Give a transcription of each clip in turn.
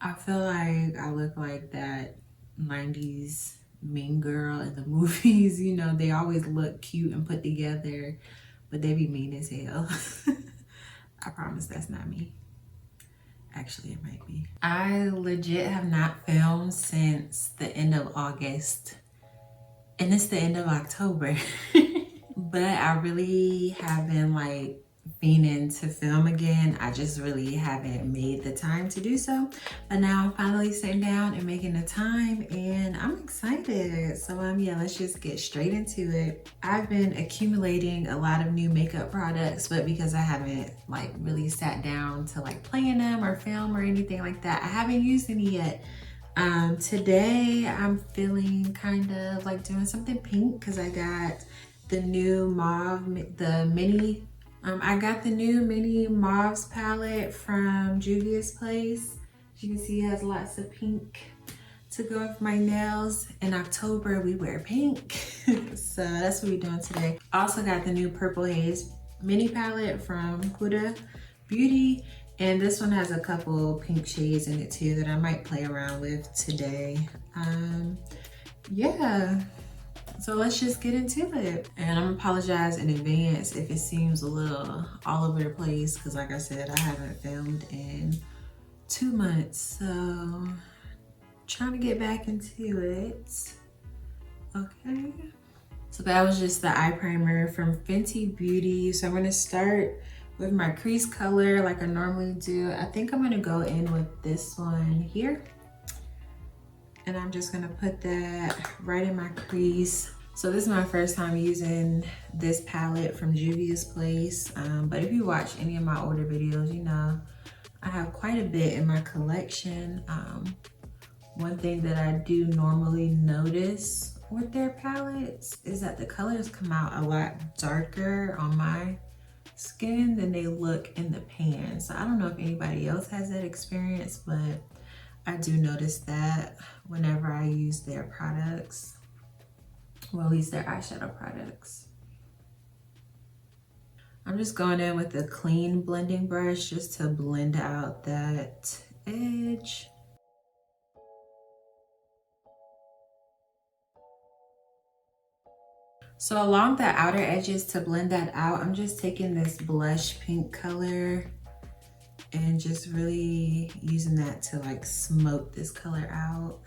I feel like I look like that 90s mean girl in the movies. You know, they always look cute and put together, but they be mean as hell. I promise that's not me. Actually, it might be. I legit have not filmed since the end of August, and it's the end of October. But I really have been like fiending to film again. I just really haven't made the time to do so. But now I'm finally sitting down and making the time, and I'm excited. So yeah, let's just get straight into it. I've been accumulating a lot of new makeup products, but because I haven't like really sat down to like play in them or film or anything like that, I haven't used any yet. Today I'm feeling kind of like doing something pink because I got the new mauve, the mini, I got the new mini Mauves palette from Juvia's place. As you can see, it has lots of pink to go with my nails. In October, we wear pink. So that's what we're doing today. I also got the new Purple Haze mini palette from Huda Beauty. And this one has a couple pink shades in it too that I might play around with today. Yeah. So let's just get into it. And I'm gonna apologize in advance if it seems a little all over the place, because like I said, I haven't filmed in 2 months. So trying to get back into it. Okay. So that was just the eye primer from Fenty Beauty. So I'm gonna start with my crease color like I normally do. I think I'm gonna go in with this one here. And I'm just gonna put that right in my crease. So this is my first time using this palette from Juvia's place. But if you watch any of my older videos, you know, I have quite a bit in my collection. One thing that I do normally notice with their palettes is that the colors come out a lot darker on my skin than they look in the pan. So I don't know if anybody else has that experience, but I do notice that whenever I use their products, well, at least their eyeshadow products. I'm just going in with a clean blending brush just to blend out that edge. So along the outer edges to blend that out, I'm just taking this blush pink color and just really using that to like smoke this color out.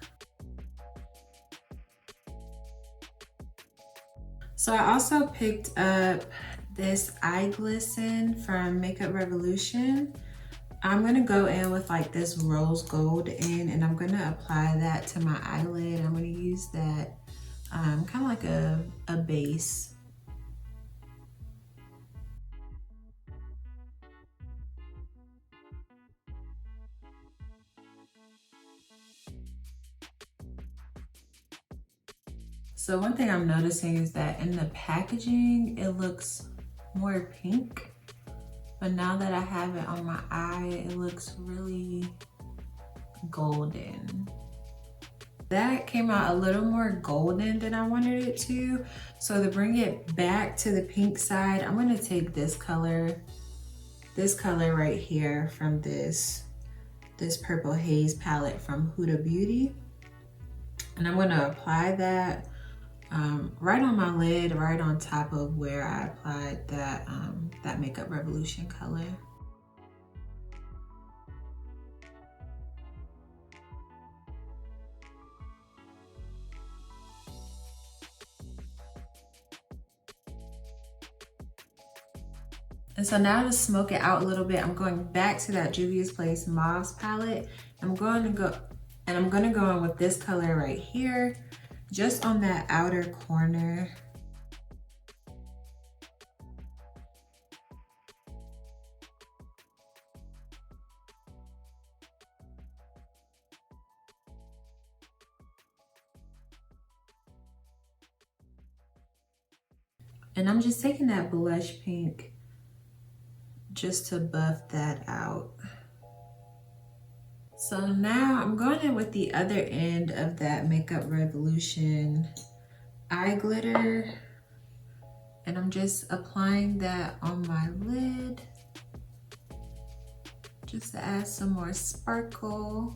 So I also picked up this eye glisten from Makeup Revolution. I'm gonna go in with like this rose gold and I'm gonna apply that to my eyelid. I'm gonna use that kind of like a base. So one thing I'm noticing is that in the packaging, it looks more pink, but now that I have it on my eye, it looks really golden. That came out a little more golden than I wanted it to. So to bring it back to the pink side, I'm gonna take this color right here from this Purple Haze palette from Huda Beauty. And I'm gonna apply that right on my lid, right on top of where I applied that Makeup Revolution color. And so now to smoke it out a little bit, I'm going back to that Juvia's Place Mauves palette. I'm going to go in with this color right here, just on that outer corner. And I'm just taking that blush pink just to buff that out. So now I'm going in with the other end of that Makeup Revolution eye glitter, and I'm just applying that on my lid just to add some more sparkle.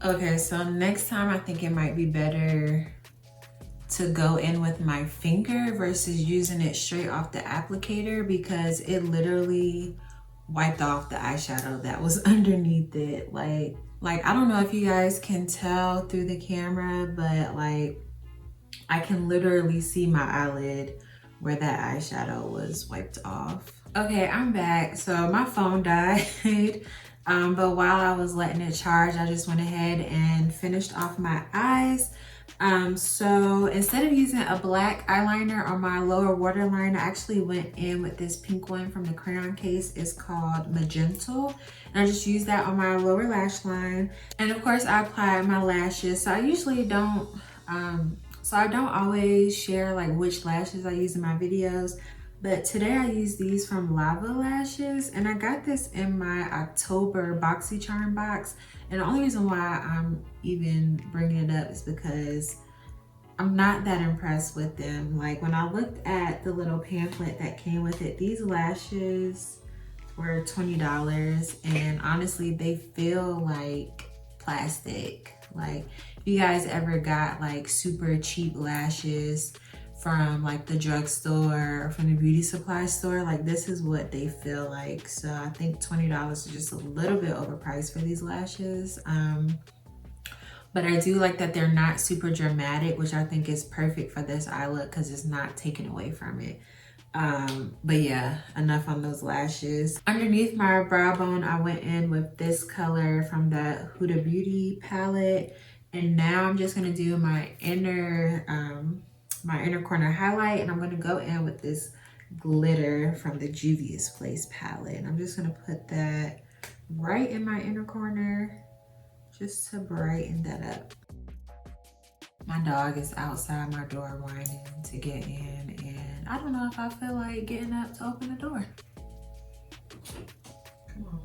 Okay, so next time I think it might be better to go in with my finger versus using it straight off the applicator, because it literally wiped off the eyeshadow that was underneath it. Like I don't know if you guys can tell through the camera, but like I can literally see my eyelid where that eyeshadow was wiped off. Okay, I'm back. So my phone died. But while I was letting it charge, I just went ahead and finished off my eyes. So instead of using a black eyeliner on my lower waterline, I actually went in with this pink one from the Crayon case. It's called Magentle. And I just used that on my lower lash line. And of course I applied my lashes. So I usually don't, I don't always share like which lashes I use in my videos. But today I used these from Lavaa lashes, and I got this in my October BoxyCharm box. And the only reason why I'm even bringing it up is because I'm not that impressed with them. Like when I looked at the little pamphlet that came with it, these lashes were $20, and honestly they feel like plastic. Like if you guys ever got like super cheap lashes from like the drugstore or from the beauty supply store, like this is what they feel like. So I think $20 is just a little bit overpriced for these lashes. But I do like that they're not super dramatic, which I think is perfect for this eye look because it's not taken away from it. But yeah, enough on those lashes. Underneath my brow bone, I went in with this color from that Huda Beauty palette. And now I'm just gonna do my inner corner highlight, and I'm gonna go in with this glitter from the Juvia's Place palette. And I'm just gonna put that right in my inner corner just to brighten that up. My dog is outside my door whining to get in, and I don't know if I feel like getting up to open the door. Come on.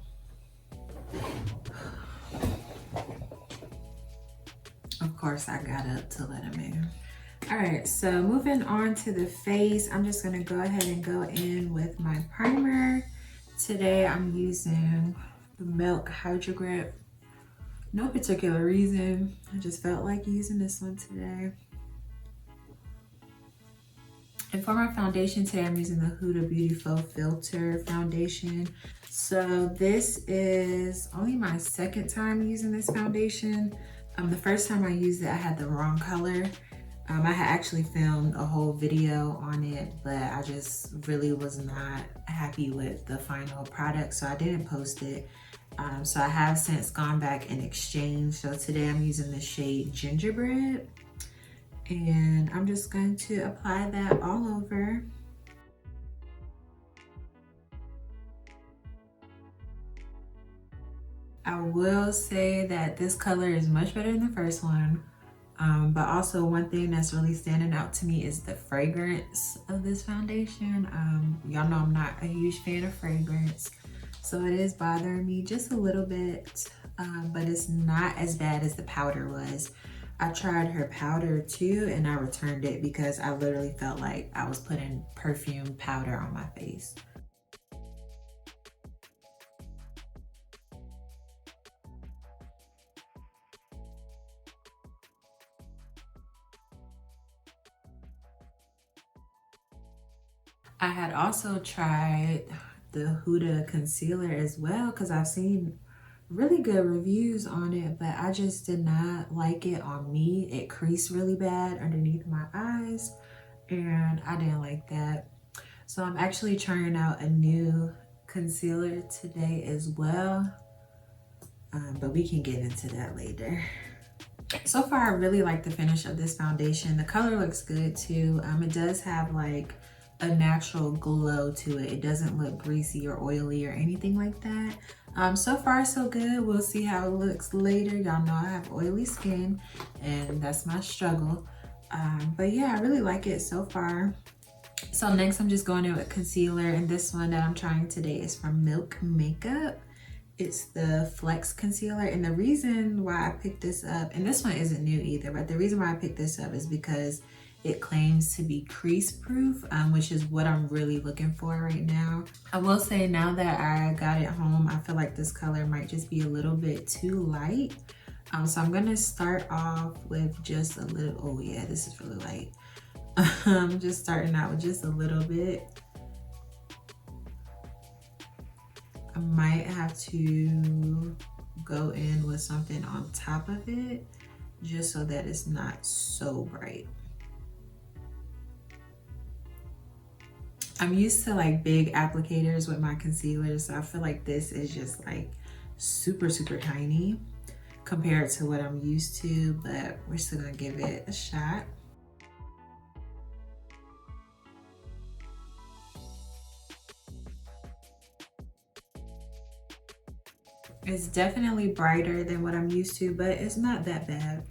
Of course I got up to let him in. All right, so moving on to the face, I'm just gonna go ahead and go in with my primer. Today I'm using the Milk Hydrogrip. No particular reason, I just felt like using this one today. And for my foundation today, I'm using the Huda Beauty Faux Filter foundation. So this is only my second time using this foundation. The first time I used it, I had the wrong color. I had actually filmed a whole video on it, but I just really was not happy with the final product, so I didn't post it. So I have since gone back and exchanged. So today I'm using the shade Gingerbread, and I'm just going to apply that all over. I will say that this color is much better than the first one. But also one thing that's really standing out to me is the fragrance of this foundation. Y'all know I'm not a huge fan of fragrance, so it is bothering me just a little bit, but it's not as bad as the powder was. I tried her powder too, and I returned it because I literally felt like I was putting perfume powder on my face. I had also tried the Huda concealer as well because I've seen really good reviews on it, but I just did not like it on me. It creased really bad underneath my eyes, and I didn't like that. So I'm actually trying out a new concealer today as well, but we can get into that later. So far, I really like the finish of this foundation. The color looks good too. It does have like a natural glow to it. It doesn't look greasy or oily or anything like that. So far so good. We'll see how it looks later. Y'all know I have oily skin and that's my struggle. But yeah, I really like it so far. So next I'm just going in with concealer, and this one that I'm trying today is from Milk Makeup. It's the Flex Concealer, and the reason why I picked this up, and this one isn't new either, but the reason why I picked this up is because it claims to be crease proof, which is what I'm really looking for right now. I will say now that I got it home, I feel like this color might just be a little bit too light. So I'm gonna start off with just a little, oh yeah, this is really light. I'm just starting out with just a little bit. I might have to go in with something on top of it just so that it's not so bright. I'm used to like big applicators with my concealers, so I feel like this is just like super, super tiny compared to what I'm used to, but we're still gonna give it a shot. It's definitely brighter than what I'm used to, but it's not that bad.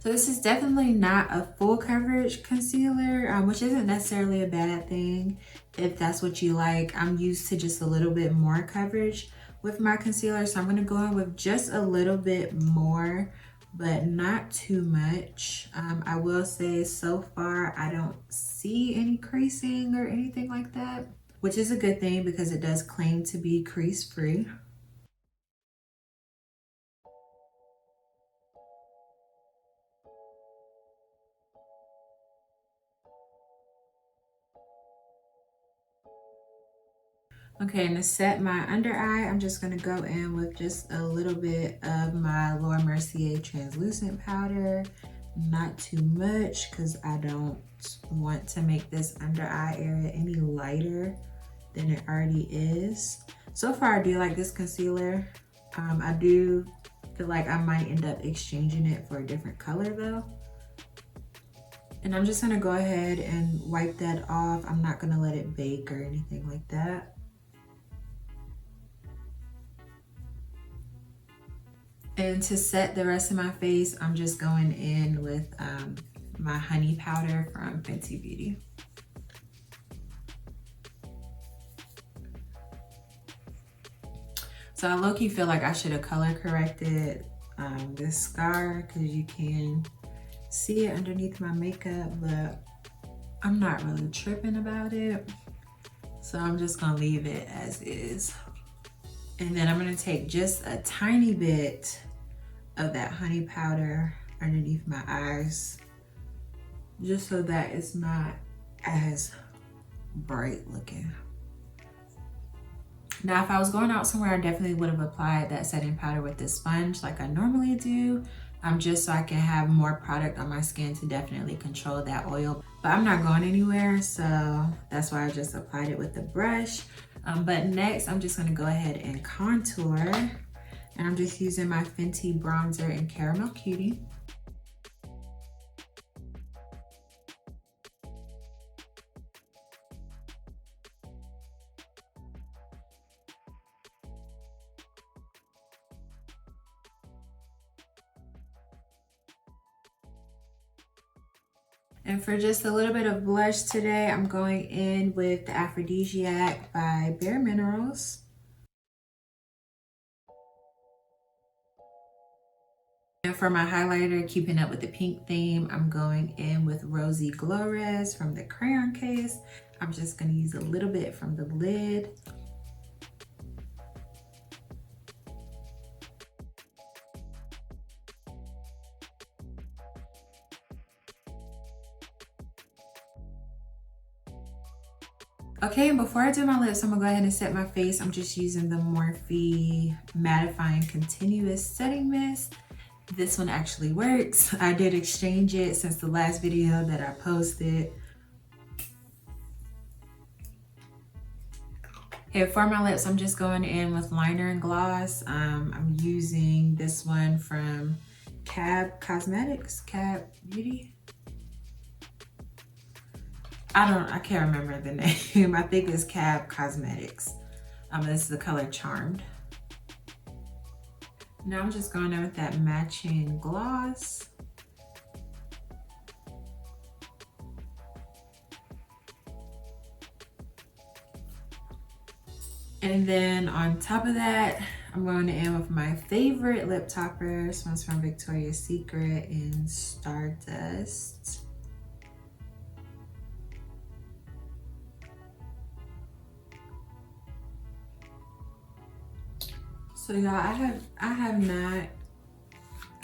So this is definitely not a full coverage concealer, which isn't necessarily a bad thing if that's what you like. I'm used to just a little bit more coverage with my concealer, so I'm gonna go in with just a little bit more, but not too much. I will say so far I don't see any creasing or anything like that, which is a good thing because it does claim to be crease free. Okay, and to set my under eye, I'm just gonna go in with just a little bit of my Mercier translucent powder. Not too much, because I don't want to make this under eye area any lighter than it already is. So far, I do like this concealer. I do feel like I might end up exchanging it for a different color though. And I'm just gonna go ahead and wipe that off. I'm not gonna let it bake or anything like that. And to set the rest of my face, I'm just going in with my honey powder from Fenty Beauty. So I low-key feel like I should have color corrected this scar, because you can see it underneath my makeup, but I'm not really tripping about it. So I'm just gonna leave it as is. And then I'm gonna take just a tiny bit of that honey powder underneath my eyes, just so that it's not as bright looking. Now, if I was going out somewhere, I definitely would have applied that setting powder with this sponge like I normally do, just so I can have more product on my skin to definitely control that oil. But I'm not going anywhere, so that's why I just applied it with the brush. But next, I'm just gonna go ahead and contour. And I'm just using my Fenty bronzer in Caramel Cutie. And for just a little bit of blush today, I'm going in with the Aphrodisiac by Bare Minerals. And for my highlighter, keeping up with the pink theme, I'm going in with Rosie Glowrez from the Crayon case. I'm just gonna use a little bit from the lid. Okay, and before I do my lips, I'm gonna go ahead and set my face. I'm just using the Morphe Mattifying Continuous Setting Mist. This one actually works. I did exchange it since the last video that I posted. Okay, for my lips, I'm just going in with liner and gloss. I'm using this one from Cab Beauty. I can't remember the name. I think it's Cab Cosmetics. This is the color Charmed. Now I'm just going in with that matching gloss. And then on top of that, I'm going to end with my favorite lip topper. This one's from Victoria's Secret in Stardust. So y'all, I have not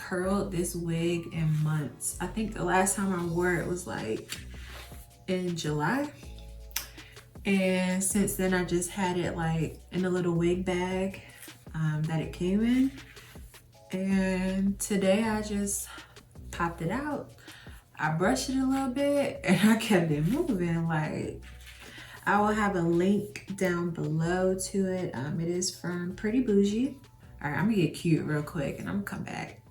curled this wig in months. I think the last time I wore it was like in July. And since then I just had it like in a little wig bag that it came in. And today I just popped it out. I brushed it a little bit and I kept it moving. Like, I will have a link down below to it. It is from Pretty Bougie. All right, I'm gonna get cute real quick and I'm gonna come back.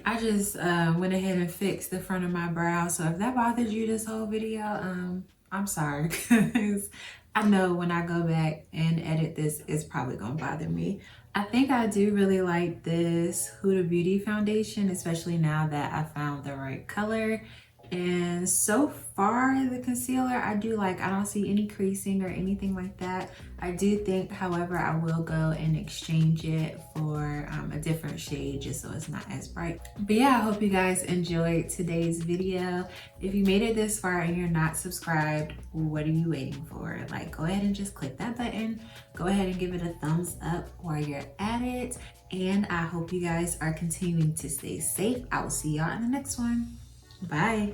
I just went ahead and fixed the front of my brow. So if that bothered you this whole video, I'm sorry, because I know when I go back and edit this, it's probably gonna bother me. I think I do really like this Huda Beauty foundation, especially now that I found the right color. And so far the concealer I do like. I don't see any creasing or anything like that. I do think, however, I will go and exchange it for a different shade just so it's not as bright. But yeah, I hope you guys enjoyed today's video. If you made it this far and you're not subscribed, what are you waiting for? Like, go ahead and just click that button. Go ahead and give it a thumbs up while you're at it. And I hope you guys are continuing to stay safe. I will see y'all in the next one. Bye.